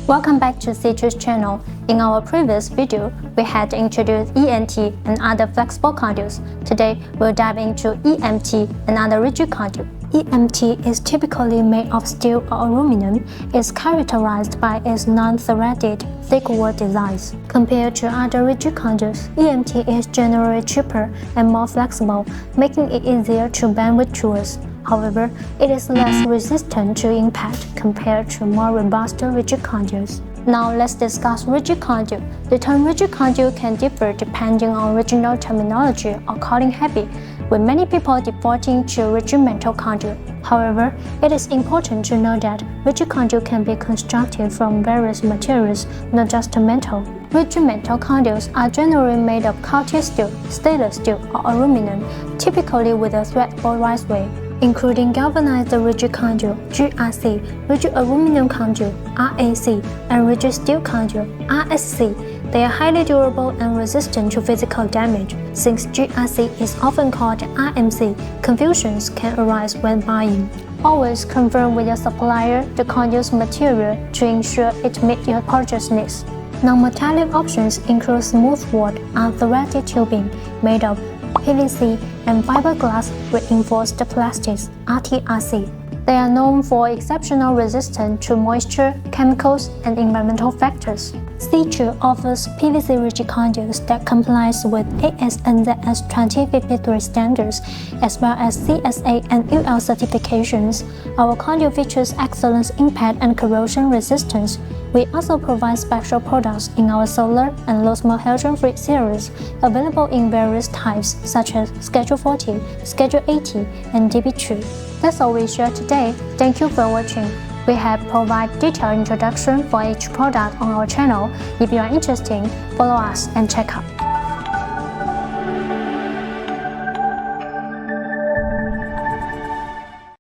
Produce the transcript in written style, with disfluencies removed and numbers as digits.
Welcome back to Ctube's channel. In our previous video, we had introduced ENT and other flexible conduits. Today, we'll dive into EMT and other rigid conduit. EMT is typically made of steel or aluminum. It's characterized by its non-threaded, thick wall designs. Compared to other rigid conduits, EMT is generally cheaper and more flexible, making it easier to bend with tools. However, it is less resistant to impact compared to more robust rigid conduits. Now let's discuss rigid conduit. The term rigid conduit can differ depending on regional terminology or calling habit, with many people defaulting to rigid metal conduit. However, it is important to know that rigid conduit can be constructed from various materials, not just metal. Rigid metal conduits are generally made of coated steel, stainless steel, or aluminum, typically with a thread or raceway, including galvanized rigid conduit (GRC), rigid aluminum conduit (RAC), and rigid steel conduit (RSC). They are highly durable and resistant to physical damage. Since GRC is often called RMC, confusions can arise when buying. Always confirm with your supplier the conduit's material to ensure it meets your purchase needs. Non-metallic options include smooth-walled, unthreaded tubing made of PVC and fiberglass reinforced plastics (RTRC). They are known for exceptional resistance to moisture, chemicals, and environmental factors. Ctube offers PVC rigid conduits that complies with AS/NZS 2053 standards, as well as CSA and UL certifications. Our conduit features excellent impact and corrosion resistance. We also provide special products in our solar and low-smoke halogen-free series, available in various types such as Schedule 40, Schedule 80, and DB2. That's all we share today. Thank you for watching. We have provided detailed introduction for each product on our channel. If you are interested, follow us and check out.